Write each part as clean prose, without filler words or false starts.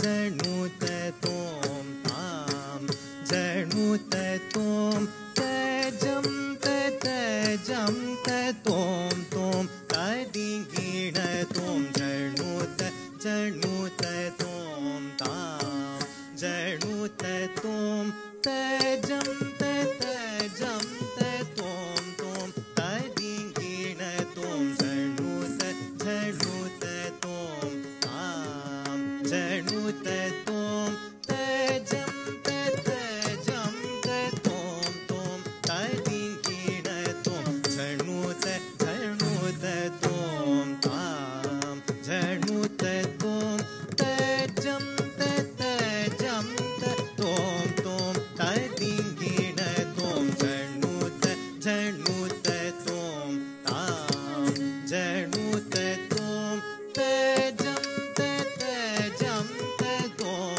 जणुत तोम ताम जणुत तोम तजम तजम तोम तोम तदिंगिण तोम जणुत जणुत तोम ताम जणुत तोम तजम तजम तोम तोम तदिंगिण तोम जणुत जणुत तोम ताम जणुत तोम तजम तजम तोम तोम तदिंगिण तोम जणुत जणुत तोम ताम जणुत तोम तजम तजम तोम तोम तदिंगिण तोम जणुत जणुत तोम ताम जणुत तोम तजम तजम तोम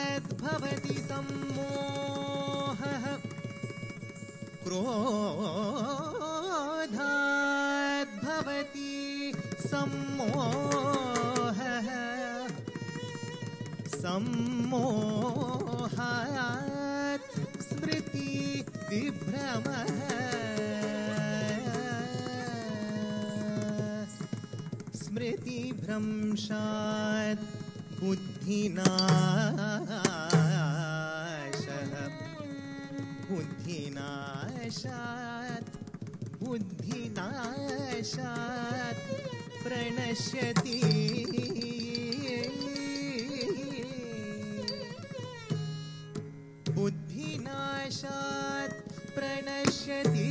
क्रोधाद्भवति सम्मोहः क्रोधाद्भवति सम्मोहः सम्मोहात् स्मृति विभ्रमः स्मृतिभ्रंशात् बुद्धिनाशः बुद्धिनाशात् प्रणश्यति बुद्धिनाशात् प्रणश्यति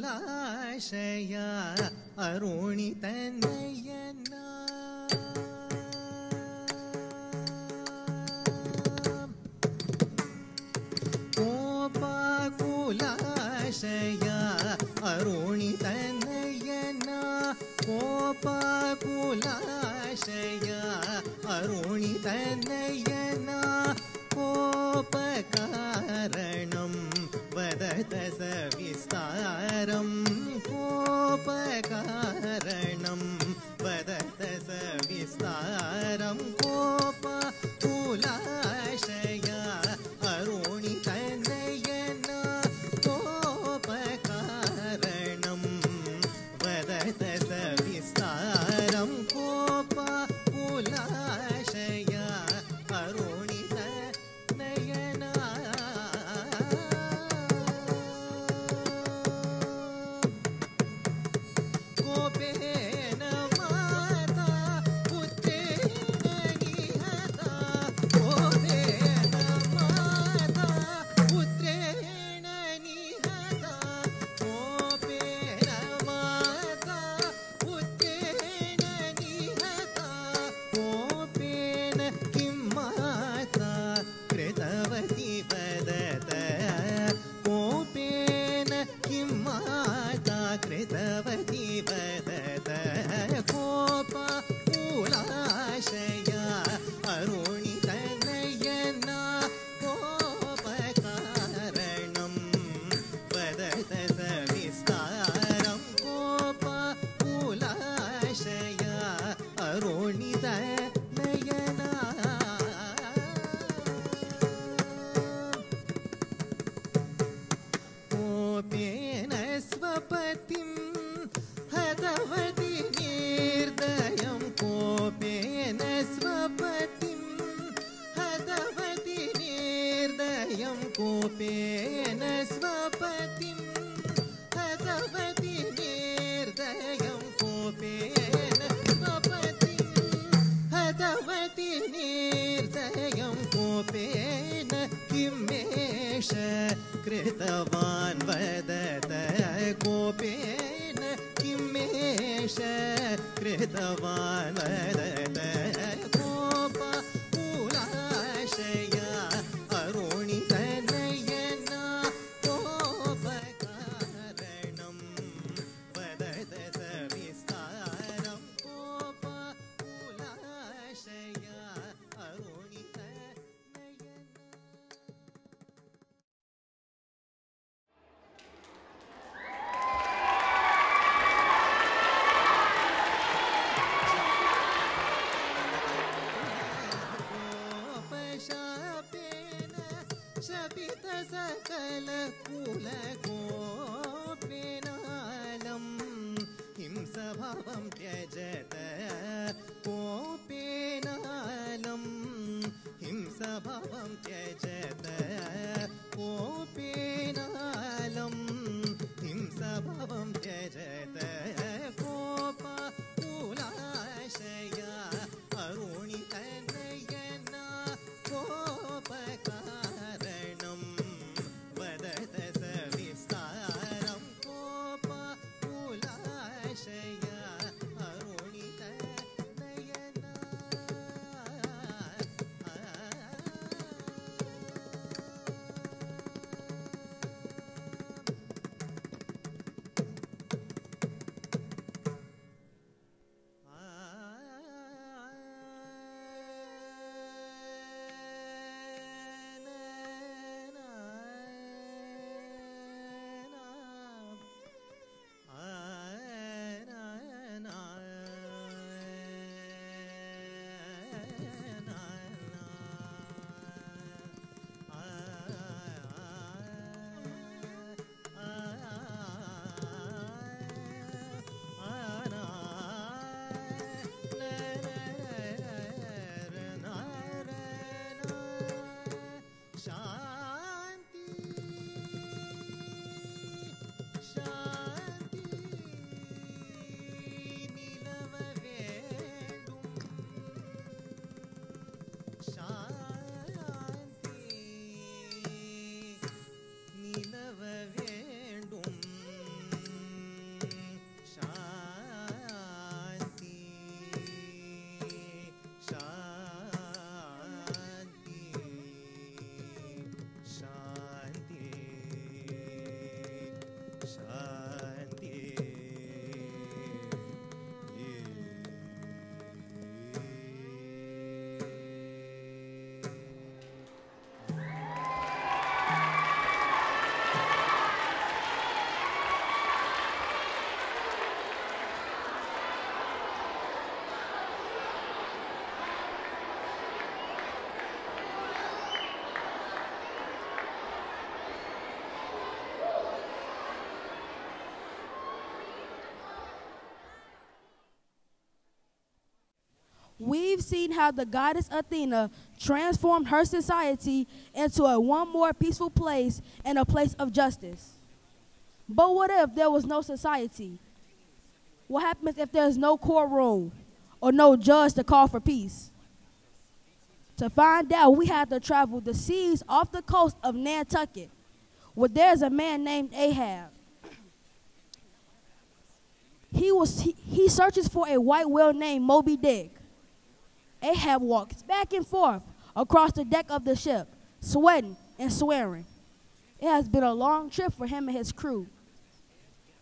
कोपाकुलाशया अरुणितनयना कोपाकुलाशया अरुणितनयना कोपाकुलाशया अरुणितनयना कोपकारणं वदत सविस्तारं कोपकारणं वदत सविस्तारं कोपकुलाशया अरुणितनयना कोपकारणं वदत सविस्तारं कोपकुलाशया अरुणितनयना कोपेन माता पुत्रेण निहता कोपेन माता पुत्रेण निहता कोपेन माता पुत्रेण निहता कोपेन किं माता कृतवती वदत कोपेन किं माता कृतवती वदत कोपकुलाशया अरुणितनयना कोपकारणं वदत सविस्तारं कोपकुलाशया अरुणितनयना कोपेन स्वपतिं हतवती निर्दयं कोपेन स्वपतिं हतवती निर्दयं कोपेन स्वपतिं हतवती निर्दयं कोपेन स्वपतिं हतवती निर्दयं कोपेन किमेष कृतवान् वदत कोपेन किमेष कृतवान् वदत कोपकुलाशया अरुणितनयना कोपकारणं वदत सविस्तारं कोपकुलाशया अरुणितनयना कोपशापेन शपित सकल कुलकोपेनालं हिंसभावं त्यजत कोपेनालं हिंसभावं त्यजत कोपेनालं हिंसभावं त्यजत कोपकुलाशया अरुणितनयना कोपकारणं वदत सविस्तारं कोपकुलाशया अरुणितनयना சாந்தி நிலவ வேண்டும் சாந்தி நிலவ வேண்டும் சாந்தி சாந்தி சாந்தி சாந்தி We've seen how the goddess Athena transformed her society into a one more peaceful place and a place of justice. But what if there was no society? What happens if there's no courtroom or no judge to call for peace? To find out, we had to travel the seas off the coast of Nantucket, where there's a man named Ahab. He searches for a white whale named Moby Dick. Ahab walks back and forth across the deck of the ship, sweating and swearing. It has been a long trip for him and his crew.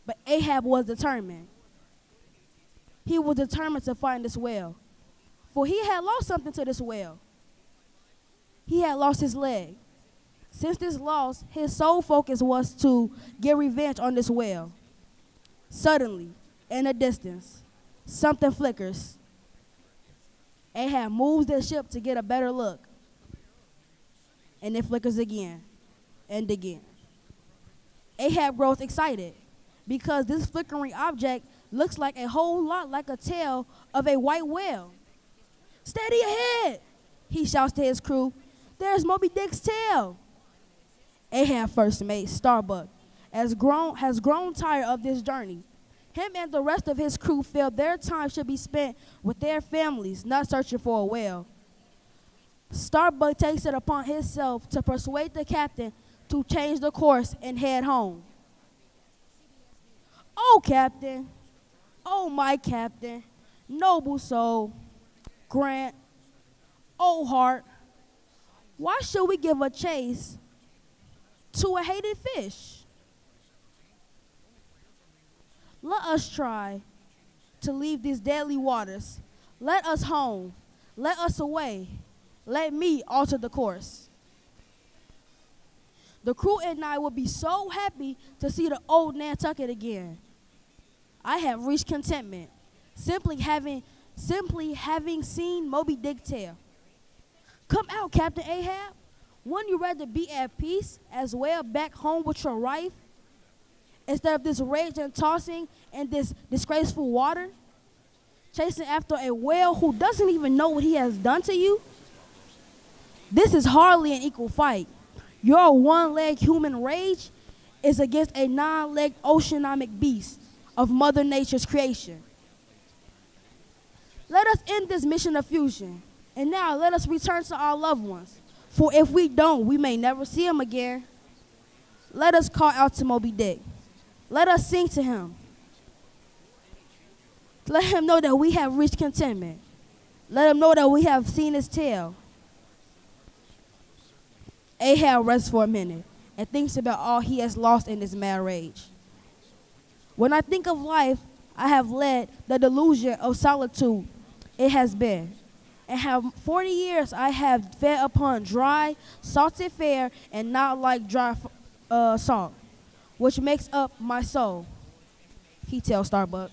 But Ahab was determined. He was determined to find this whale. For he had lost something to this whale. He had lost his leg. Since this loss, his sole focus was to get revenge on this whale. Suddenly, in the distance, something flickers. Ahab moves the ship to get a better look. And it flickers again and again. Ahab grows excited because this flickering object looks like a whole lot like a tail of a white whale. "Steady ahead," he shouts to his crew. "There's Moby Dick's tail." Ahab first mate Starbuck has grown tired of this journey. Him and the rest of his crew feel their time should be spent with their families, not searching for a whale. Starbuck takes it upon himself to persuade the captain to change the course and head home. "Oh, Captain, oh, my Captain, noble soul, Grant, oh, heart, why should we give a chase to a hated fish? Let us try to leave these deadly waters. Let us home. Let us away. Let me alter the course." The crew and I will be so happy to see the old Nantucket again. I have reached contentment, simply having seen Moby Dick's tail. "Come out, Captain Ahab. Wouldn't you rather be at peace as well back home with your wife, instead of this rage and tossing in this disgraceful water, chasing after a whale who doesn't even know what he has done to you? This is hardly an equal fight. Your one-legged human rage is against a nine-legged oceanic beast of Mother Nature's creation. Let us end this mission of fusion, and now let us return to our loved ones, for if we don't, we may never see them again. Let us call out to Moby Dick. Let us sing to him. Let him know that we have reached contentment. Let him know that we have seen his tail." Ahab rests for a minute and thinks about all he has lost in this mad rage. "When I think of life I have led, the delusion of solitude it has been, and have 40 years I have fed upon dry, salted fare and not like dry salt, which makes up my soul," he tells Starbuck.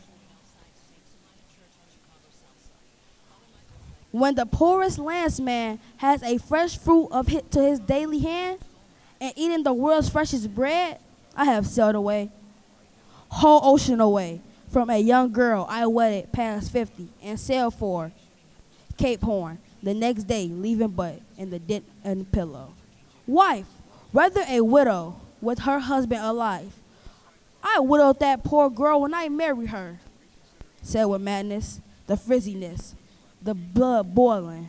"When the poorest landsman has a fresh fruit to his daily hand, and eating the world's freshest bread, I have sailed away, whole ocean away, from a young girl I wedded past 50 and sailed for Cape Horn the next day, leaving but in the dent and pillow. Wife, whether a widow with her husband alive, I widowed that poor girl when I married her, said with madness, the frizziness, the blood boiling,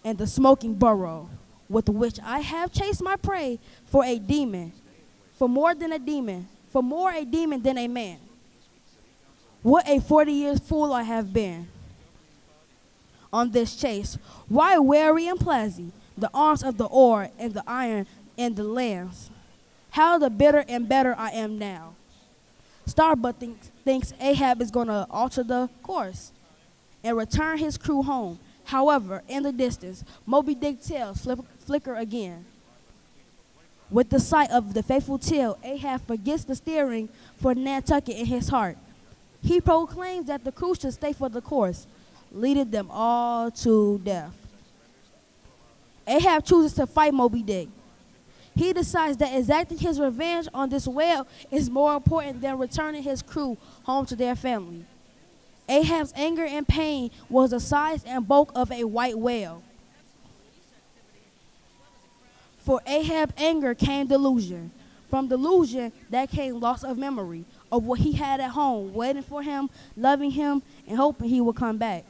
and the smoking burrow with which I have chased my prey for a demon, for more than a demon, for more a demon than a man. What a 40 years fool I have been on this chase. Why weary and plazy, the arms of the ore and the iron and the lance. How the bitter and better I am now. Starbuck thinks Ahab is going to alter the course and return his crew home. However, in the distance, Moby Dick's tails flicker again. With the sight of the faithful tail, Ahab forgets the steering for Nantucket in his heart. He proclaims that the crew should stay for the course, leading them all to death. Ahab chooses to fight Moby Dick. He decides that exacting his revenge on this whale is more important than returning his crew home to their family. Ahab's anger and pain was the size and bulk of a white whale. For Ahab's anger came delusion. From delusion, that came loss of memory of what he had at home, waiting for him, loving him, and hoping he would come back.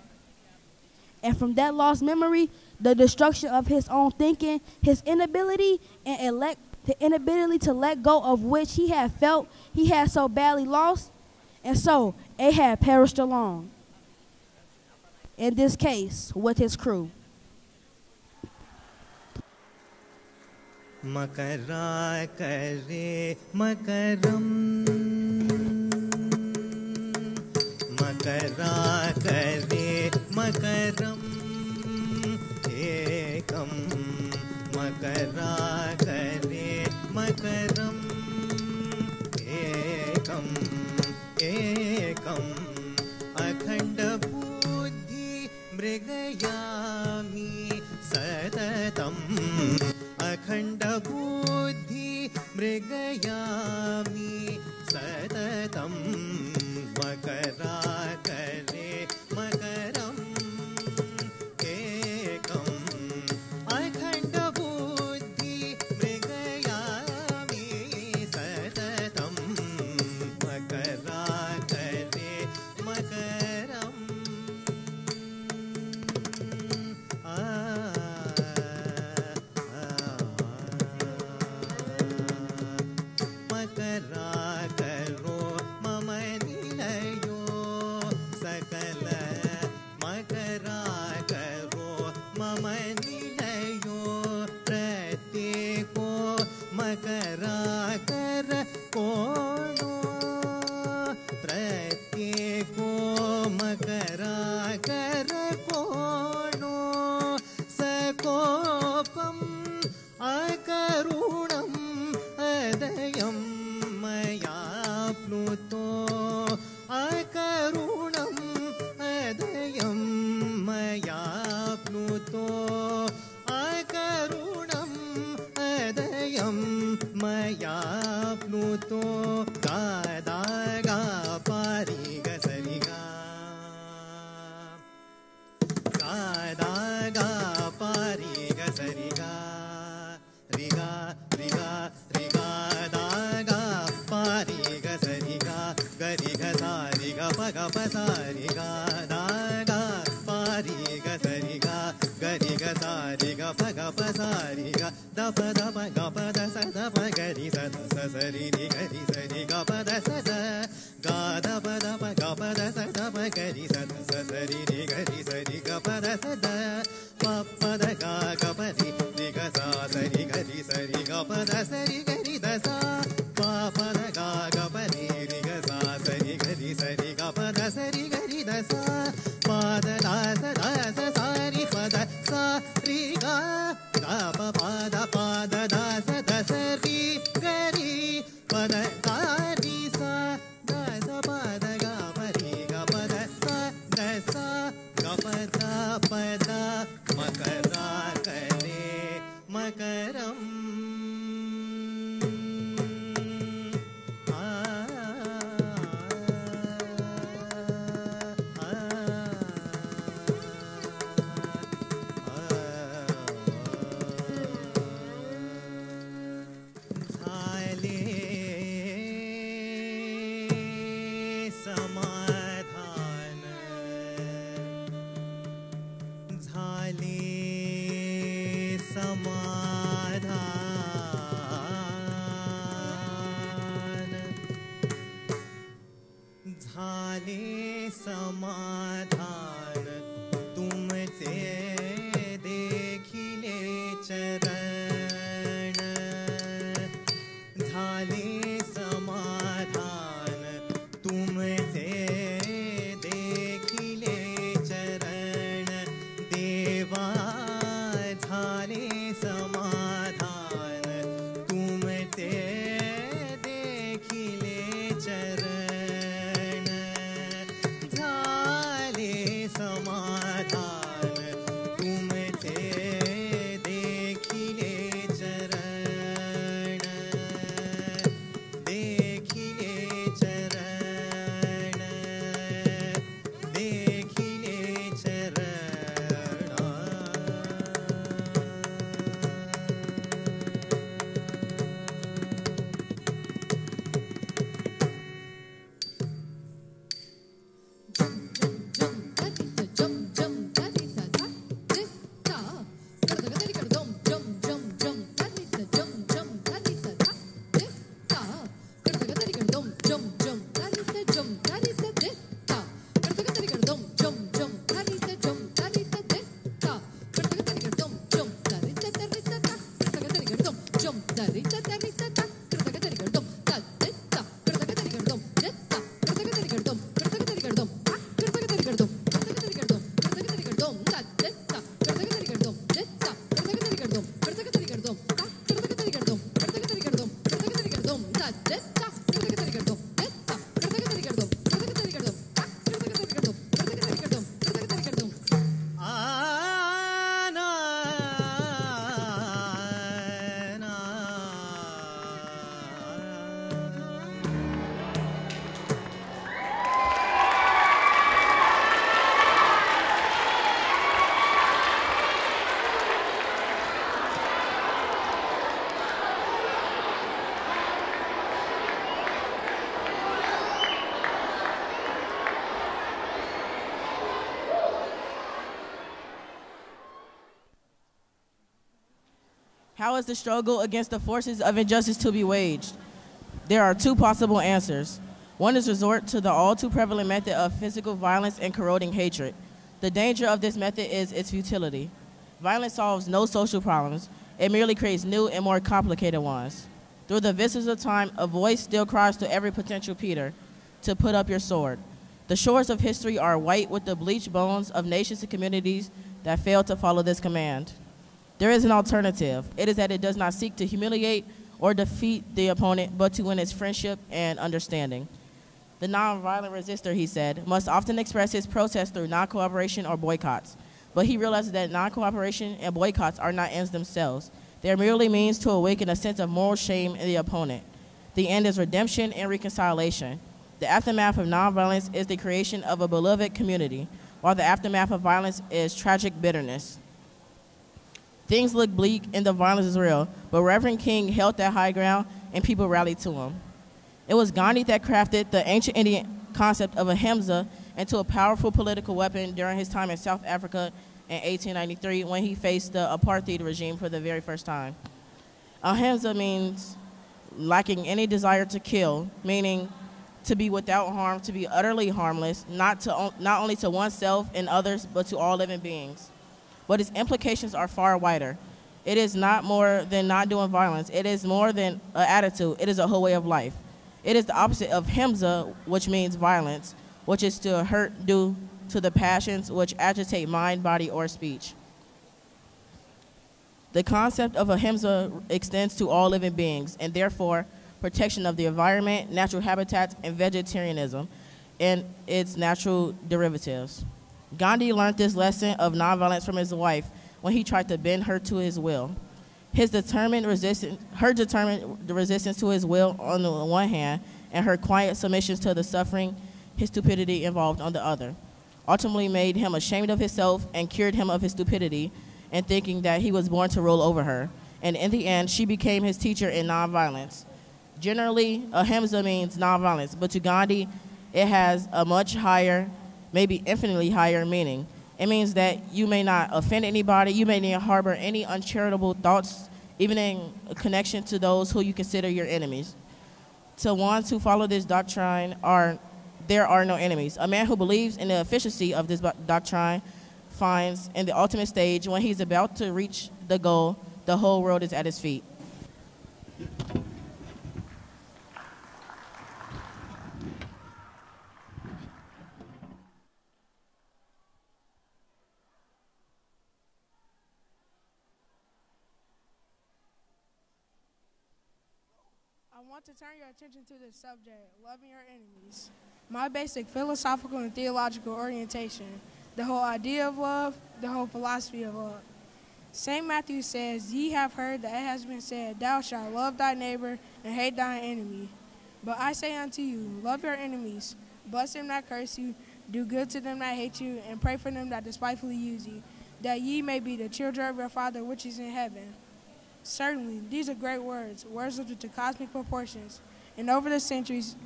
And from that lost memory, the destruction of his own thinking, his inability to let go of which he had felt he had so badly lost, and so Ahab perished alone. In this case, with his crew. Makara kare makaram, makara kare makaram, ekam makara kare makaram, ekam ekam akhanda buddhi mrigayami satatam. अखंड बुद्धि मृगयामि सततं मकरा करे मकरम् एकम् अखंड बुद्धि मृगयामि सततं मकरा करे मकरम् Pa समाधान झाले समाधान तुमचे देखिले चरण झाले समाधान तुमचे देखिले चरण देवा झाले समाधान तुमचे देखिले चरण झाले समाधान तुमचे देखिले चरण देखिले चरण देखिले चरण How is the struggle against the forces of injustice to be waged? There are two possible answers. One is resort to the all too prevalent method of physical violence and corroding hatred. The danger of this method is its futility. Violence solves no social problems. It merely creates new and more complicated ones. Through the vistas of time, a voice still cries to every potential Peter to put up your sword. The shores of history are white with the bleached bones of nations and communities that failed to follow this command. There is an alternative. It is that it does not seek to humiliate or defeat the opponent, but to win its friendship and understanding. The nonviolent resistor, he said, must often express his protest through non-cooperation or boycotts. But he realizes that non-cooperation and boycotts are not ends themselves. They are merely means to awaken a sense of moral shame in the opponent. The end is redemption and reconciliation. The aftermath of nonviolence is the creation of a beloved community, while the aftermath of violence is tragic bitterness. Things look bleak and the violence is real, but Reverend King held that high ground and people rallied to him. It was Gandhi that crafted the ancient Indian concept of ahimsa into a powerful political weapon during his time in South Africa in 1893 when he faced the apartheid regime for the very first time. Ahimsa means lacking any desire to kill, meaning to be without harm, to be utterly harmless, not only to oneself and others, but to all living beings. But its implications are far wider. It is not more than not doing violence. It is more than an attitude. It is a whole way of life. It is the opposite of himsa, which means violence, which is to hurt due to the passions which agitate mind, body, or speech. The concept of ahimsa extends to all living beings, and therefore protection of the environment, natural habitats, and vegetarianism and its natural derivatives. Gandhi learned this lesson of nonviolence from his wife when he tried to bend her to his will. Her determined resistance to his will on the one hand, and her quiet submissions to the suffering his stupidity involved on the other, ultimately made him ashamed of himself and cured him of his stupidity and thinking that he was born to rule over her. And in the end, she became his teacher in nonviolence. Generally, ahimsa means nonviolence, but to Gandhi, it has a much higher, maybe infinitely higher meaning. It means that you may not offend anybody, you may not harbor any uncharitable thoughts, even in connection to those who you consider your enemies. To ones who follow this doctrine, there are no enemies. A man who believes in the efficiency of this doctrine finds in the ultimate stage, when he's about to reach the goal, the whole world is at his feet. I want to turn your attention to this subject, loving your enemies. My basic philosophical and theological orientation, the whole idea of love, the whole philosophy of love. St. Matthew says, "Ye have heard that it has been said, Thou shalt love thy neighbor and hate thine enemy. But I say unto you, love your enemies, bless them that curse you, do good to them that hate you, and pray for them that despitefully use you, that ye may be the children of your Father which is in heaven." Certainly, these are great words lifted to cosmic proportions. And over the centuries,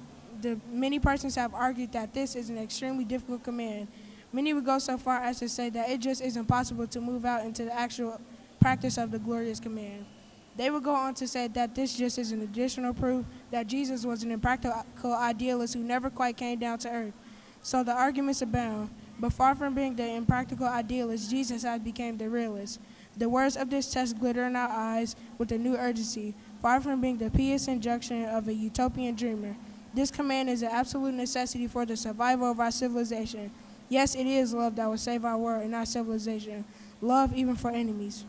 many persons have argued that this is an extremely difficult command. Many would go so far as to say that it just isn't possible to move out into the actual practice of the glorious command. They would go on to say that this just is an additional proof that Jesus was an impractical idealist who never quite came down to earth. So the arguments abound, but far from being the impractical idealist, Jesus has become the realist. The words of this text glitter in our eyes with a new urgency, far from being the pious injunction of a utopian dreamer. This command is an absolute necessity for the survival of our civilization. Yes, it is love that will save our world and our civilization. Love even for enemies.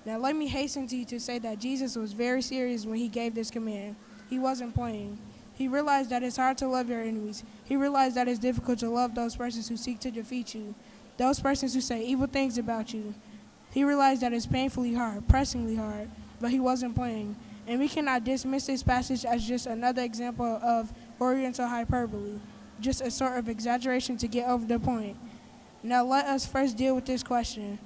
Now let me hasten to say that Jesus was very serious when he gave this command. He wasn't playing. He realized that it's hard to love your enemies. He realized that it's difficult to love those persons who seek to defeat you, those persons who say evil things about you. He realized that it's painfully hard, pressingly hard, but he wasn't playing. And we cannot dismiss this passage as just another example of Oriental hyperbole, just a sort of exaggeration to get over the point. Now let us first deal with this question,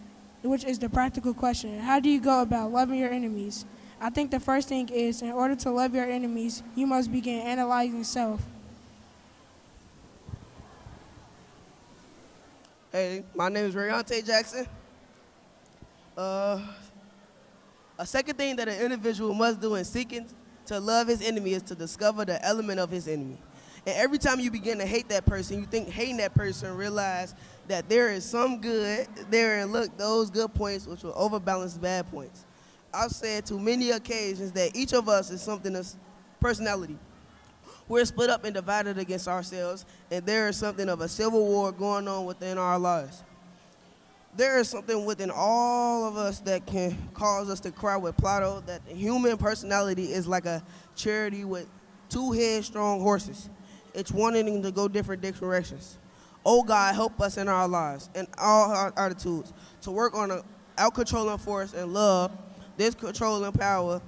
which is the practical question. How do you go about loving your enemies? I think the first thing is, in order to love your enemies, you must begin analyzing self. Hey, my name is Reverend Jackson. A second thing that an individual must do in seeking to love his enemy is to discover the element of his enemy. And every time you begin to hate that person, you think hating that person, realize that there is some good there, and look, those good points which will overbalance bad points. I've said to many occasions that each of us is something that's personality. We're split up and divided against ourselves, and there is something of a civil war going on within our lives. There is something within all of us that can cause us to cry with Plato, that the human personality is like a chariot with two headstrong horses. It's wanting to go different directions. Oh God, help us in our lives and all our attitudes to work on an out-controlling force and love, this controlling power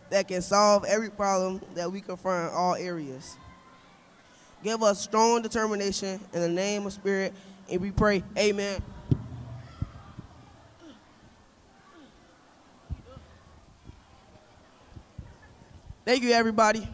that can solve every problem that we confront in all areas. Give us strong determination in the name of Spirit, and we pray, amen. Thank you, everybody.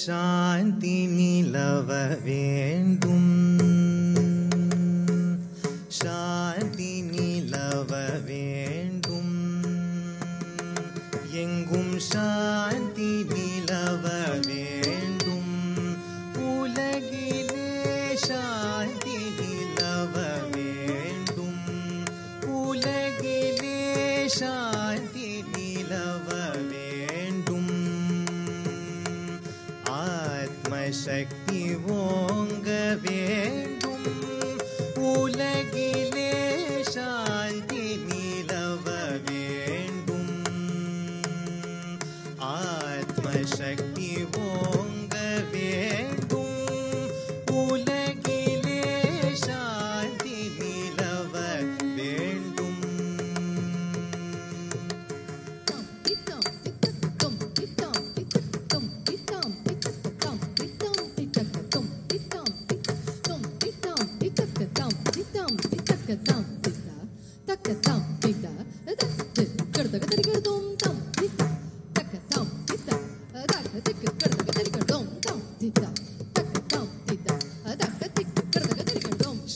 சாந்தி நிலவ வேண்டும், சாந்தி நிலவ வேண்டும்,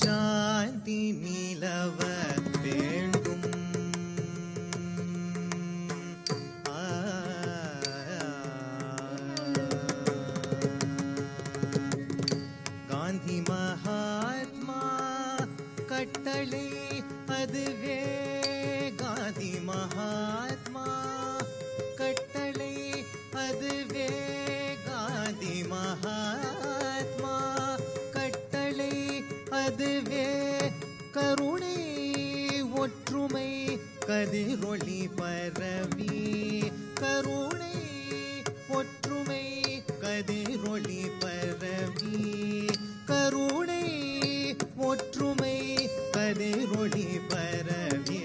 சாந்தி நிலவ வேண்டும். காந்தி மகாத்மா கட்டளை அதுவே, காந்தி மகாத்மா கட்டளை அதுவே, காந்தி மகாத்மா கட்டளை அதுவே, கருணை ஒற்றுமை கதிரொளி பரவி, கருணை ஒற்றுமை கதிரொளி பரவி, கருணை ஒற்றுமை கதிரொளி பரவி.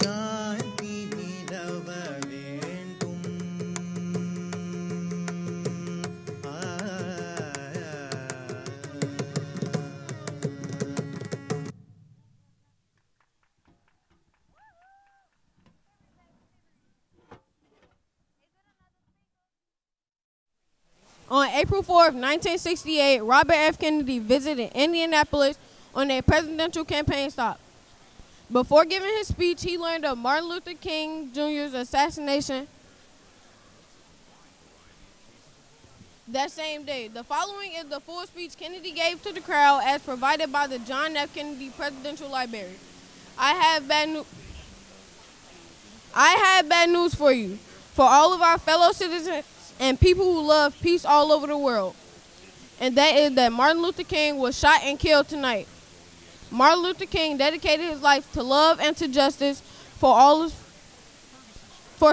சாந்தி நிலவ வேண்டும். On April 4th, 1968, Robert F. Kennedy visited Indianapolis on a presidential campaign stop. Before giving his speech, he learned of Martin Luther King Jr.'s assassination that same day. The following is the full speech Kennedy gave to the crowd as provided by the John F. Kennedy Presidential Library. I have bad news for you, for all of our fellow citizens and people who love peace all over the world. And that is that Martin Luther King was shot and killed tonight. Martin Luther King dedicated his life to love and to justice for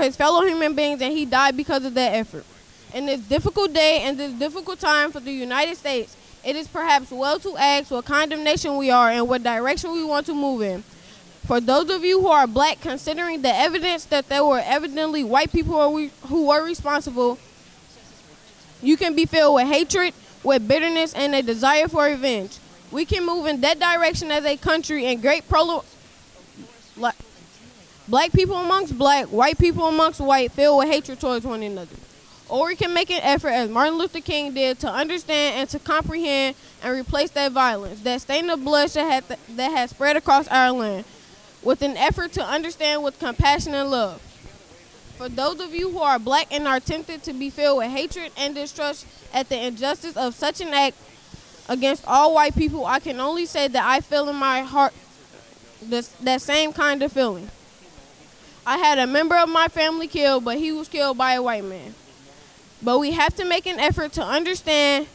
his fellow human beings, and he died because of that effort. In this difficult day and this difficult time for the United States, it is perhaps well to ask what kind of nation we are and what direction we want to move in. For those of you who are black, considering the evidence that there were evidently white people who were responsible, you can be filled with hatred, with bitterness, and a desire for revenge. We can move in that direction as a country and black people amongst black, white people amongst white, filled with hatred towards one another. Or we can make an effort, as Martin Luther King did, to understand and to comprehend and replace that violence, that stain of bloodshed that has spread across our land, with an effort to understand with compassion and love. For those of you who are black and are tempted to be filled with hatred and distrust at the injustice of such an act against all white people, I can only say that I feel in my heart that same kind of feeling. I had a member of my family killed, but he was killed by a white man. But we have to make an effort to understand,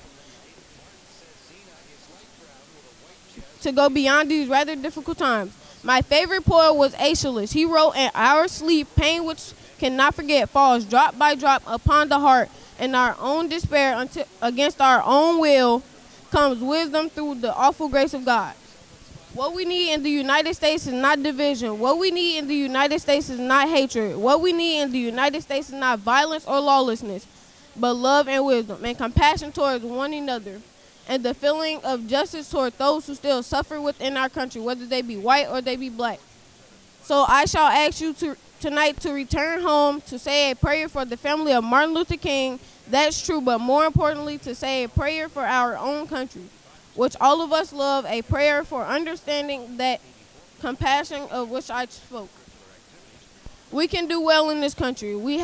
to go beyond these rather difficult times. My favorite poet was Aeschylus. He wrote, "In our sleep, pain which cannot forget falls drop by drop upon the heart, and our own despair until against our own will comes wisdom through the awful grace of God." What we need in the United States is not division. What we need in the United States is not hatred. What we need in the United States is not violence or lawlessness, but love and wisdom and compassion towards one another, and the feeling of justice toward those who still suffer within our country, whether they be white or they be black. So I shall ask you tonight to return home, to say a prayer for the family of Martin Luther King. That's true, but more importantly, to say a prayer for our own country, which all of us love, a prayer for understanding that compassion of which I spoke. We can do well in this country. We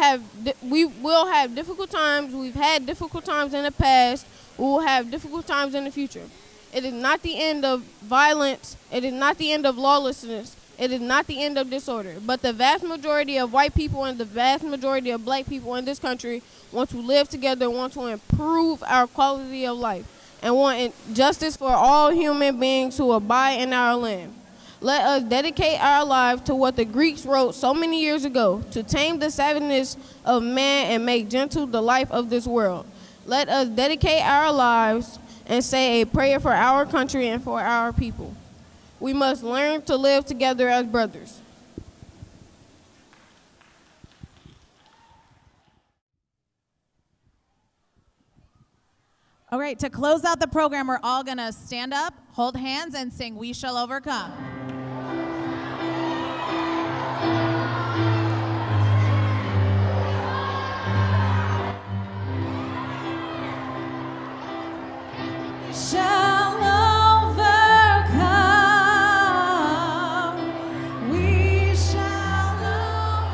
will have difficult times. We've had difficult times in the past. We will have difficult times in the future. It is not the end of violence. It is not the end of lawlessness. It is not the end of disorder. But the vast majority of white people and the vast majority of black people in this country want to live together, want to improve our quality of life, and want justice for all human beings who abide in our land. Let us dedicate our lives to what the Greeks wrote so many years ago, to tame the savageness of man and make gentle the life of this world. Let us dedicate our lives and say a prayer for our country and for our people. We must learn to live together as brothers. All right, to close out the program, we're all going to stand up, hold hands, and sing We Shall Overcome. Shall overcome. We shall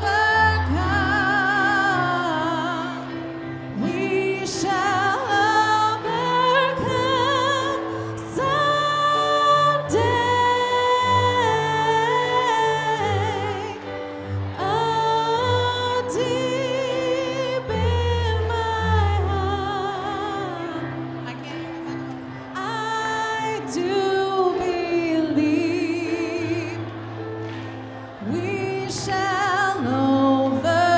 overcome. We shall overcome someday. Oh, deep in my heart, I do believe we shall overcome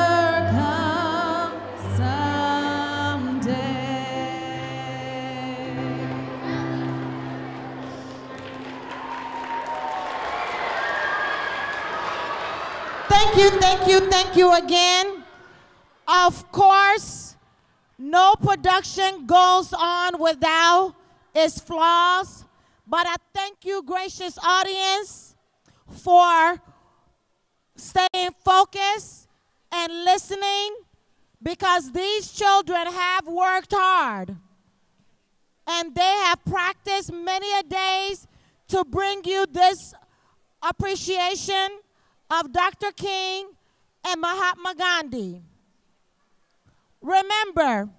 someday. Thank you again. Of course, no production goes on without its flaws, but I thank you, gracious audience, for staying focused and listening, because these children have worked hard and they have practiced many a days to bring you this appreciation of Dr. King and Mahatma Gandhi. Remember,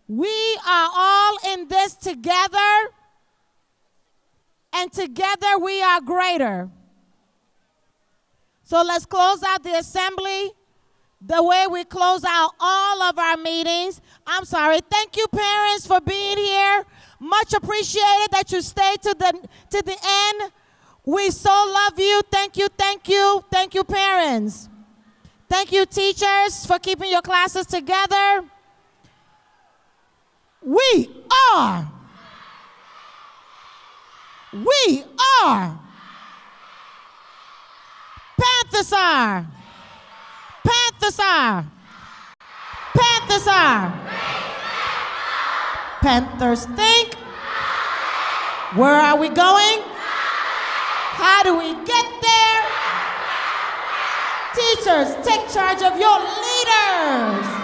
we are all in this together, and together we are greater. So let's close out the assembly the way we close out all of our meetings. I'm sorry. Thank you, parents, for being here. Much appreciated that you stayed to the end. We so love you. Thank you, thank you. Thank you, parents. Thank you, teachers, for keeping your classes together. We are Panthers are. Panthers are. Panthers are. Panthers think. Where are we going? How do we get there? Teachers, take charge of your leaders.